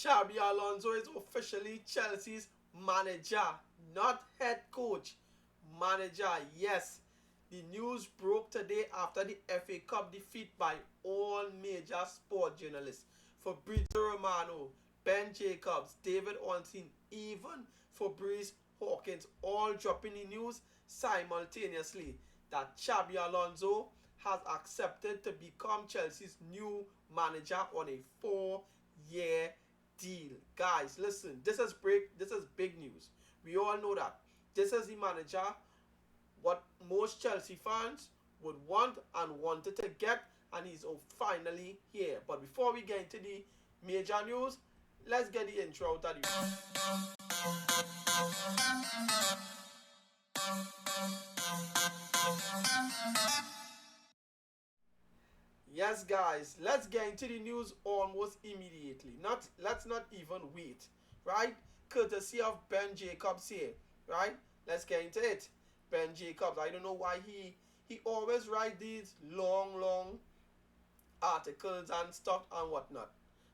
Xabi Alonso is officially Chelsea's manager, not head coach. Manager, yes. The news broke today after the FA Cup defeat by all major sport journalists. Fabrizio Romano, Ben Jacobs, David Ornstein, even Fabrice Hawkins all dropping the news simultaneously that Xabi Alonso has accepted to become Chelsea's new manager on a 4-year deal. Guys, listen, this is big news. We all know that. This is the manager what most Chelsea fans would want and wanted to get, and he's finally here. But before we get into the major news, let's get the intro out of the Yes, guys, let's get into the news almost immediately. Not let's not even wait, right? Courtesy of Ben Jacobs here, right? Let's get into it. Ben Jacobs, I don't know why he always write these long articles and stuff and whatnot.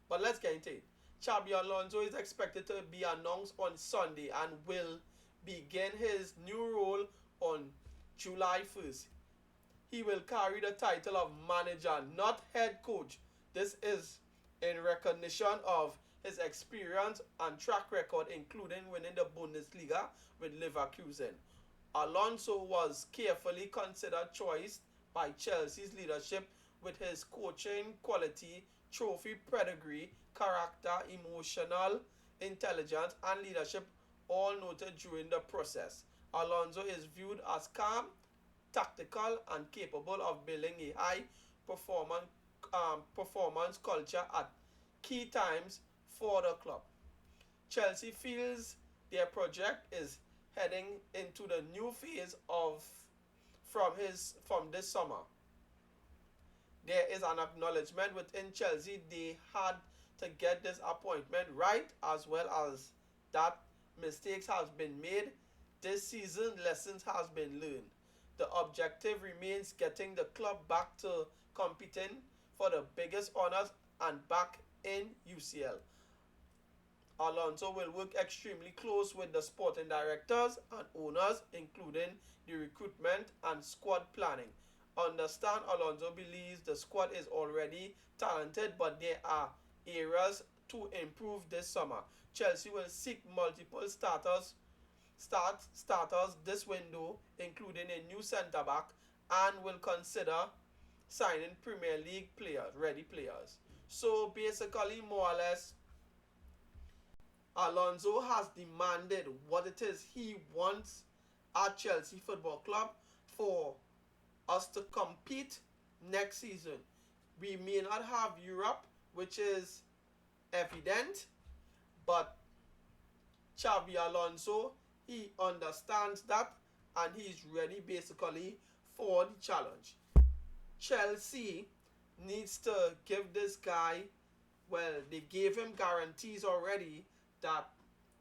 But let's get into it. Xabi Alonso is expected to be announced on Sunday and will begin his new role on July 1st. He will carry the title of manager, not head coach. This is in recognition of his experience and track record, including winning the Bundesliga with Leverkusen. Alonso was carefully considered choice by Chelsea's leadership with his coaching quality, trophy pedigree, character, emotional intelligence, and leadership all noted during the process. Alonso is viewed as calm, tactical, and capable of building a high performance performance culture at key times for the club. Chelsea feels their project is heading into the new phase of from this summer. There is an acknowledgement within Chelsea they had to get this appointment right, as well as that mistakes has been made this season, lessons has been learned. The objective remains getting the club back to competing for the biggest honors and back in UCL. Alonso will work extremely close with the sporting directors and owners, including the recruitment and squad planning. Understand, Alonso believes the squad is already talented, but there are areas to improve this summer. Chelsea will seek multiple starters this window, including a new centre back, and will consider signing Premier League players, ready players. So basically, more or less, Alonso has demanded what it is he wants at Chelsea Football Club for us to compete next season. We may not have Europe, which is evident, but Xavi Alonso, he understands that and he's ready basically for the challenge. Chelsea needs to give this guy, well, they gave him guarantees already that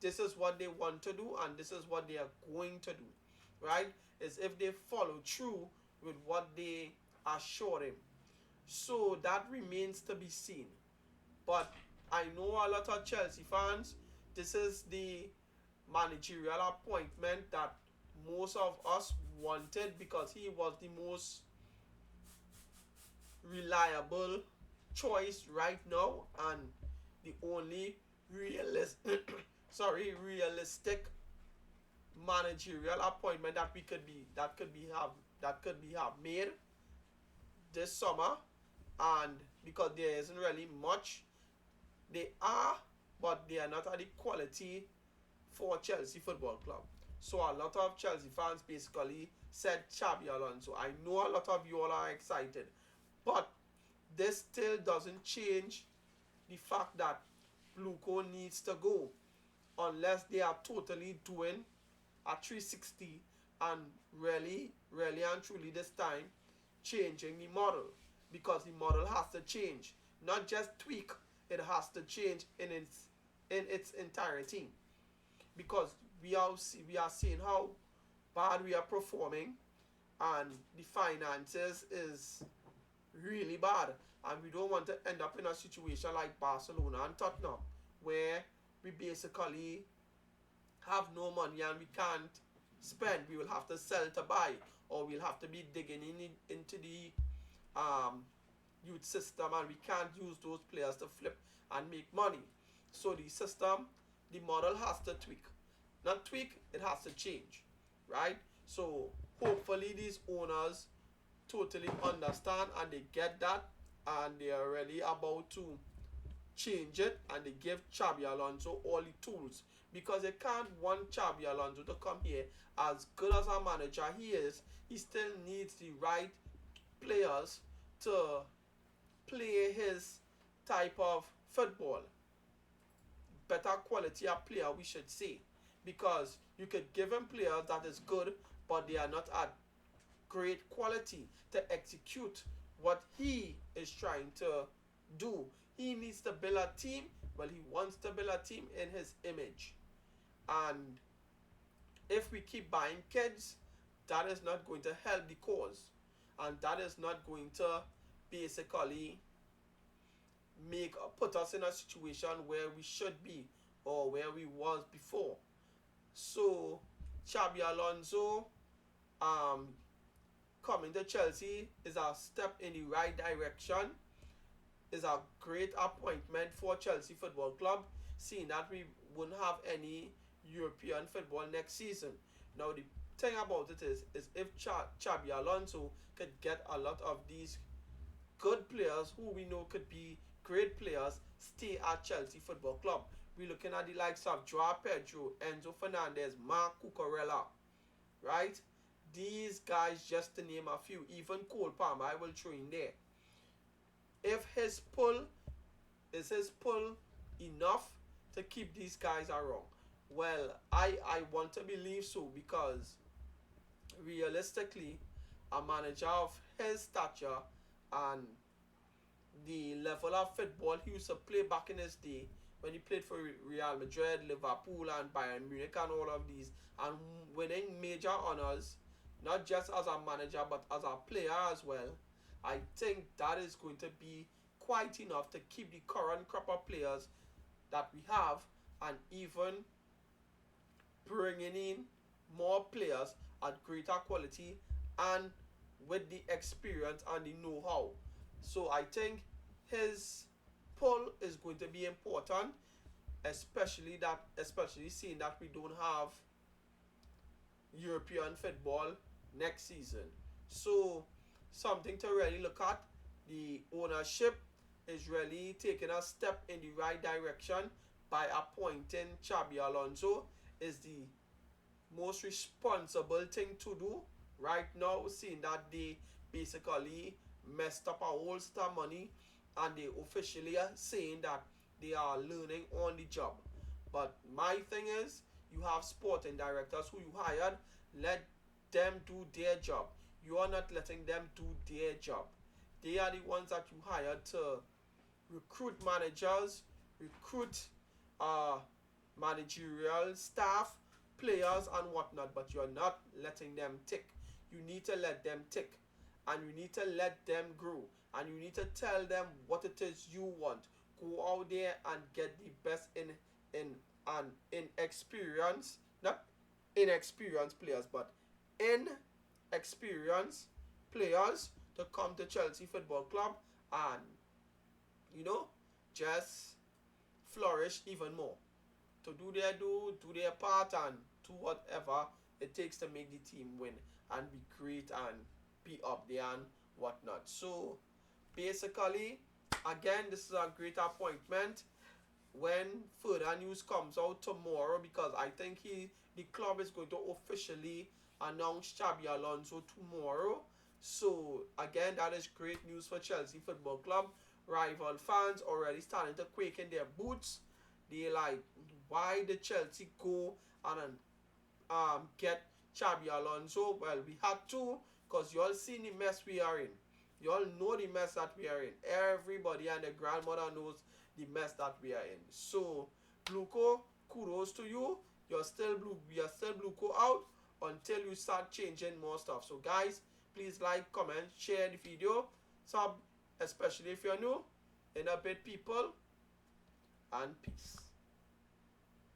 this is what they want to do and this is what they are going to do, right? Is if they follow through with what they assured him. So that remains to be seen. But I know a lot of Chelsea fans, this is the managerial appointment that most of us wanted because he was the most reliable choice right now and the only realistic managerial appointment that we could be that could be have made this summer. And because there isn't really much, they are, but they are not at the quality for Chelsea Football Club. So a lot of Chelsea fans basically said Xabi Alonso. I know a lot of you all are excited, but this still doesn't change the fact that Bluco needs to go unless they are totally doing a 360 and really and truly this time changing the model, because the model has to change, not just tweak, it has to change in its entirety, because we are seeing how bad we are performing and the finances is really bad, and we don't want to end up in a situation like Barcelona and Tottenham where we basically have no money and we can't spend. We will have to sell to buy, or we'll have to be digging into the um, youth system, and we can't use those players to flip and make money. So the system, the model has to tweak. Not tweak, it has to change, right? So hopefully these owners totally understand and they get that, and they are really about to change it, and they give Xabi Alonso all the tools, because they can't want Xabi Alonso to come here. As good as a manager he is, he still needs the right players to play his type of football. Better quality of player, we should say, because you could give him players that is good, but they are not at great quality to execute what he is trying to do. He needs to build a team. Well, he wants to build a team in his image. And if we keep buying kids, that is not going to help the cause. And that is not going to basically put us in a situation where we should be, or where we was before. So Xabi Alonso um, coming to Chelsea is a step in the right direction, is a great appointment for Chelsea Football Club, seeing that we wouldn't have any European football next season. Now the thing about it is if Xabi Alonso could get a lot of these good players who we know could be great players stay at Chelsea Football Club. We're looking at the likes of Joao Pedro, Enzo Fernandez, Marc Cucurella, right? These guys, just to name a few, even Cole Palmer, I will throw in there. If his pull is his pull enough to keep these guys around? Well, I want to believe so, because realistically, a manager of his stature and the level of football he used to play back in his day, when he played for Real Madrid, Liverpool, and Bayern Munich, and all of these, and winning major honors, not just as a manager but as a player as well, I think that is going to be quite enough to keep the current crop of players that we have, and even bringing in more players at greater quality and with the experience and the know-how. So I think his pull is going to be important, especially seeing that we don't have European football next season. So something to really look at. The ownership is really taking a step in the right direction by appointing Xabi Alonso. Is the most responsible thing to do right now, seeing that they basically messed up a whole lot of money, and they officially are saying that they are learning on the job. But my thing is, you have sporting directors who you hired, let them do their job. You are not letting them do their job. They are the ones that you hired to recruit managers, recruit uh, managerial staff, players, and whatnot, but you're not letting them tick. You need to let them tick, and you need to let them grow, and you need to tell them what it is you want. Go out there and get the best in experience, not inexperienced players, but inexperienced players to come to Chelsea Football Club and just flourish even more. To do their part, and do whatever it takes to make the team win and be great and be up there and whatnot. So basically, again, this is a great appointment. When further news comes out tomorrow, because I think the club is going to officially announce Xabi Alonso tomorrow. So again, that is great news for Chelsea Football Club. Rival fans already starting to quake in their boots. They like, why did Chelsea go and get Xabi Alonso? Well, we had to, because you all seen the mess we are in. You all know the mess that we are in. Everybody and their grandmother knows the mess that we are in. So, Bluco, kudos to you. We are still Bluco out until you start changing more stuff. So, guys, please like, comment, share the video. Sub, especially if you're new. In a bit, people. And peace.